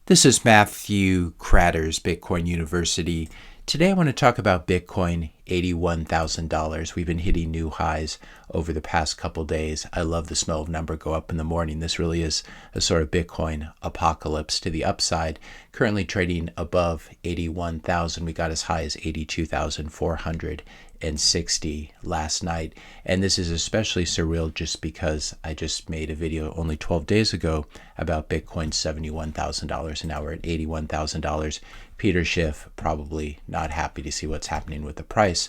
This is Matthew Kratter's Bitcoin University. Today I want to talk about Bitcoin, $81,000. We've been hitting new highs over the past couple days. I love the smell of number go up in the morning. This really is a sort of Bitcoin apocalypse to the upside. Currently trading above 81,000. We got as high as 82,460 last night. And this is especially surreal just because I just made a video only 12 days ago about Bitcoin $71,000 and now we're at $81,000. Peter Schiff probably not happy to see what's happening with the price.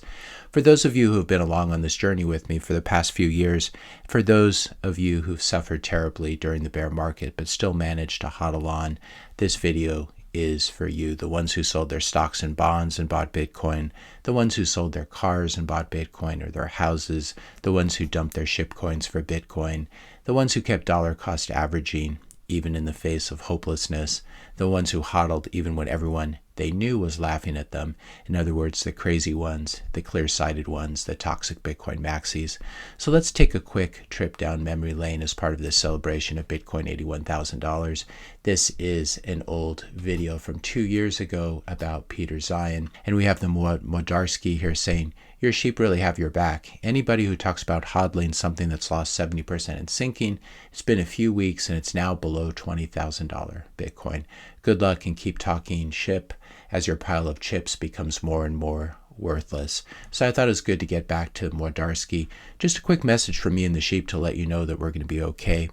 For those of you who have been along on this journey with me for the past few years, for those of you who've suffered terribly during the bear market but still managed to hodl on, this video is for you. The ones who sold their stocks and bonds and bought Bitcoin, the ones who sold their cars and bought Bitcoin or their houses, the ones who dumped their shit coins for Bitcoin, the ones who kept dollar cost averaging even in the face of hopelessness, the ones who hodled even when everyone they knew was laughing at them. In other words, the crazy ones, the clear-sighted ones, the toxic Bitcoin maxis. So let's take a quick trip down memory lane as part of this celebration of Bitcoin $81,000. This is an old video from 2 years ago about Peter Zion, and we have the Modarski here saying, your sheep really have your back. Anybody who talks about hodling something that's lost 70% and sinking, it's been a few weeks and it's now below $20,000 Bitcoin. Good luck and keep talking ship as your pile of chips becomes more and more worthless. So I thought it was good to get back to Modarski. Just a quick message from me and the sheep to let you know that we're going to be okay.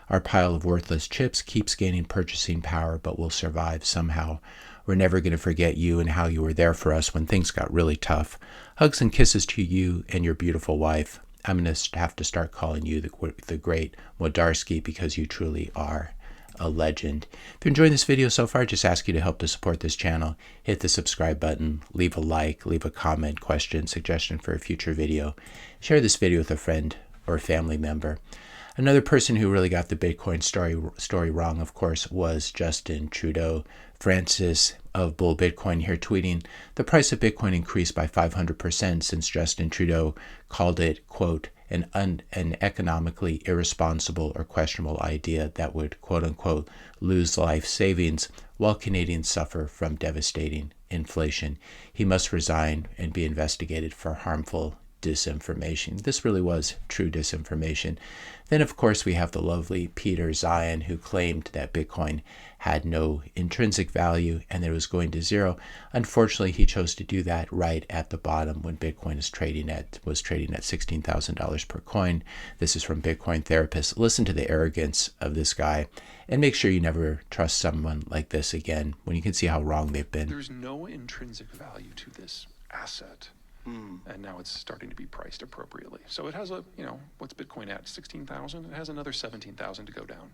Our pile of worthless chips keeps gaining purchasing power, but will survive somehow. We're never going to forget you and how you were there for us when things got really tough. Hugs and kisses to you and your beautiful wife. I'm going to have to start calling you the great Modarski because you truly are a legend. If you're enjoying this video so far, I just ask you to help to support this channel. Hit the subscribe button, leave a like, leave a comment, question, suggestion for a future video. Share this video with a friend or a family member. Another person who really got the Bitcoin story wrong, of course, was Justin Trudeau. Francis of Bull Bitcoin here tweeting, the price of Bitcoin increased by 500% since Justin Trudeau called it, quote, an economically irresponsible or questionable idea that would, quote unquote, lose life savings while Canadians suffer from devastating inflation. He must resign and be investigated for harmful disinformation. This really was true disinformation. Then, of course, we have the lovely Peter Zion, who claimed that Bitcoin had no intrinsic value and that it was going to zero. Unfortunately, he chose to do that right at the bottom when Bitcoin was trading at $16,000 per coin. This is from Bitcoin Therapist. Listen to the arrogance of this guy and make sure you never trust someone like this again when you can see how wrong they've been. There's no intrinsic value to this asset. And now it's starting to be priced appropriately. So it has a, what's Bitcoin at? 16,000? It has another 17,000 to go down.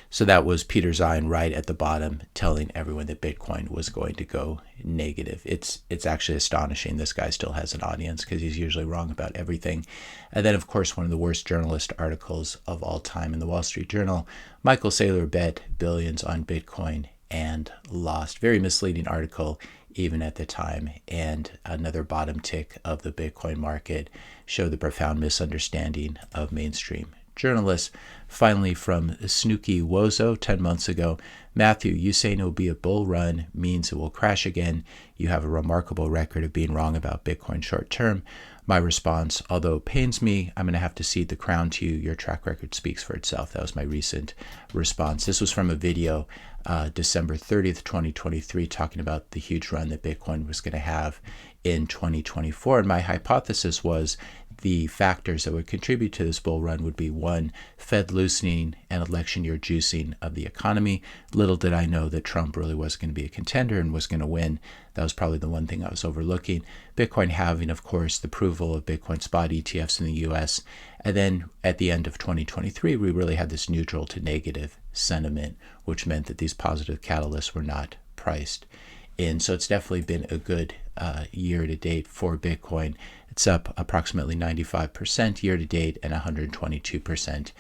So that was Peter Zion right at the bottom telling everyone that Bitcoin was going to go negative. It's actually astonishing this guy still has an audience because he's usually wrong about everything. And then, of course, one of the worst journalist articles of all time in the Wall Street Journal, Michael Saylor bet billions on Bitcoin and lost. Very misleading article even at the time. And another bottom tick of the Bitcoin market showed the profound misunderstanding of mainstream journalists. Finally, from Snooky Wozo 10 months ago, Matthew, you saying it will be a bull run means it will crash again. You have a remarkable record of being wrong about Bitcoin short term. My response, although it pains me, I'm going to have to cede the crown to you. Your track record speaks for itself. That was my recent response. This was from a video December 30th, 2023, talking about the huge run that Bitcoin was going to have in 2024. And my hypothesis was the factors that would contribute to this bull run would be, one, Fed loosening and election year juicing of the economy. Little did I know that Trump really was going to be a contender and was going to win. That was probably the one thing I was overlooking. Bitcoin having, of course, the approval of Bitcoin spot ETFs in the US. And then at the end of 2023, we really had this neutral to negative sentiment, which meant that these positive catalysts were not priced in. So it's definitely been a good year to date for Bitcoin. It's up approximately 95% year to date and 122%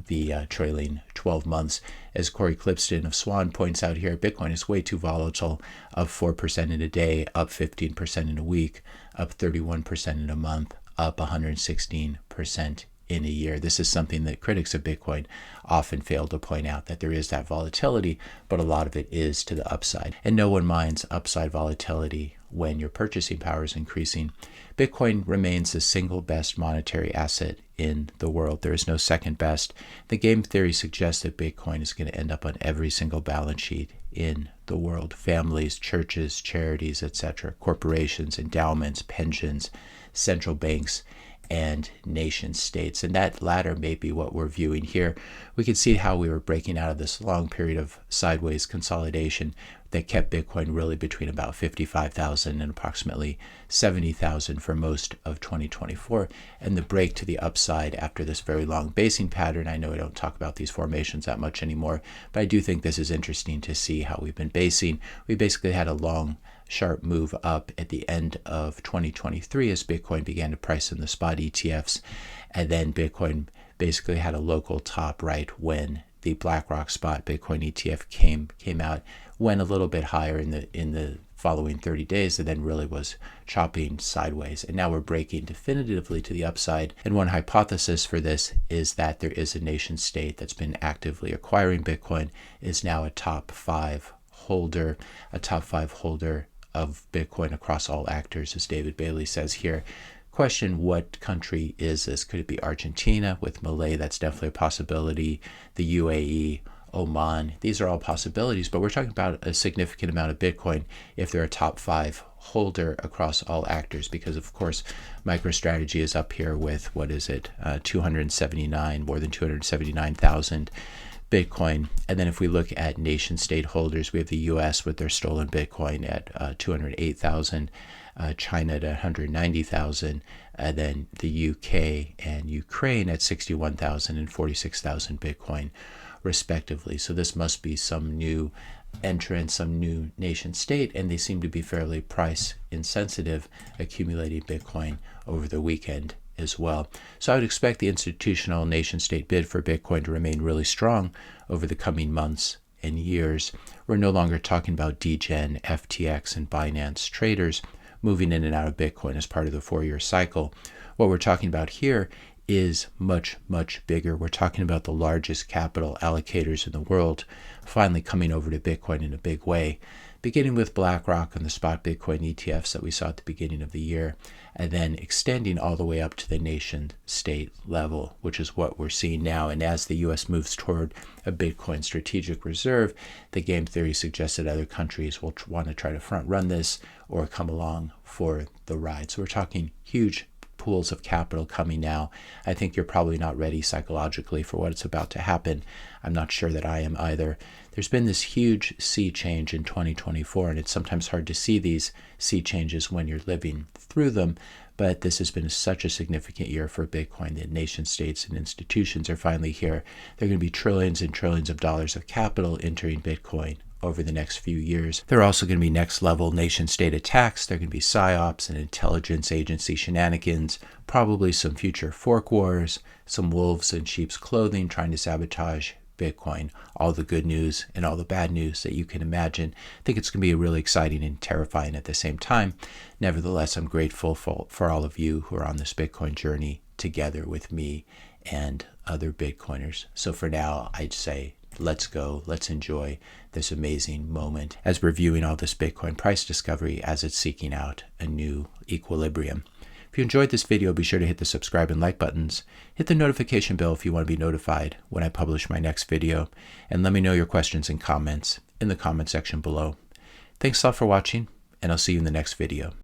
the trailing 12 months. As Corey Clipston of Swan points out here, Bitcoin is way too volatile, up 4% in a day, up 15% in a week, up 31% in a month, up 116% in a year. This is something that critics of Bitcoin often fail to point out, that there is that volatility, but a lot of it is to the upside. And no one minds upside volatility when your purchasing power is increasing. Bitcoin remains the single best monetary asset in the world. There is no second best. The game theory suggests that Bitcoin is going to end up on every single balance sheet in the world. Families, churches, charities, etc., corporations, endowments, pensions, central banks, and nation states. And that latter may be what we're viewing here. We can see how we were breaking out of this long period of sideways consolidation that kept Bitcoin really between about 55,000 and approximately 70,000 for most of 2024. And the break to the upside after this very long basing pattern. I know I don't talk about these formations that much anymore, but I do think this is interesting to see how we've been basing. We basically had a long, sharp move up at the end of 2023 as Bitcoin began to price in the spot ETFs. And then Bitcoin basically had a local top right when the BlackRock spot Bitcoin ETF came out, went a little bit higher in the following 30 days, and then really was chopping sideways. And now we're breaking definitively to the upside. And one hypothesis for this is that there is a nation state that's been actively acquiring Bitcoin, is now a top five holder of Bitcoin across all actors, as David Bailey says here. Question, what country is this? Could it be Argentina with Malay? That's definitely a possibility. The UAE, Oman, these are all possibilities, but we're talking about a significant amount of Bitcoin if they're a top five holder across all actors, because of course MicroStrategy is up here with, what is it, more than 279,000 Bitcoin. And then if we look at nation state holders, we have the US with their stolen Bitcoin at 208,000, China at 190,000, and then the UK and Ukraine at 61,000 and 46,000 Bitcoin respectively. So this must be some new entrant, some new nation state, and they seem to be fairly price insensitive, accumulating Bitcoin over the weekend as well. So I would expect the institutional nation state bid for Bitcoin to remain really strong over the coming months and years. We're no longer talking about DGen, FTX, and Binance traders moving in and out of Bitcoin as part of the 4-year cycle. What we're talking about here is much, much bigger. We're talking about the largest capital allocators in the world finally coming over to Bitcoin in a big way, beginning with BlackRock and the spot Bitcoin ETFs that we saw at the beginning of the year, and then extending all the way up to the nation state level, which is what we're seeing now. And as the U.S. moves toward a Bitcoin strategic reserve, the game theory suggests that other countries will want to try to front run this or come along for the ride. So we're talking huge pools of capital coming now. I think you're probably not ready psychologically for what's about to happen. I'm not sure that I am either. There's been this huge sea change in 2024, and it's sometimes hard to see these sea changes when you're living through them, but this has been such a significant year for Bitcoin that nation states and institutions are finally here. There are going to be trillions and trillions of dollars of capital entering Bitcoin over the next few years. There are also going to be next level nation state attacks. There are going to be PSYOPs and intelligence agency shenanigans, probably some future fork wars, some wolves in sheep's clothing trying to sabotage Bitcoin, all the good news and all the bad news that you can imagine. I think it's going to be really exciting and terrifying at the same time. Nevertheless, I'm grateful for all of you who are on this Bitcoin journey together with me and other Bitcoiners. So for now, I'd say let's go, let's enjoy this amazing moment as we're viewing all this Bitcoin price discovery as it's seeking out a new equilibrium. If you enjoyed this video, be sure to hit the subscribe and like buttons. Hit the notification bell if you want to be notified when I publish my next video. And let me know your questions and comments in the comment section below. Thanks a lot for watching, and I'll see you in the next video.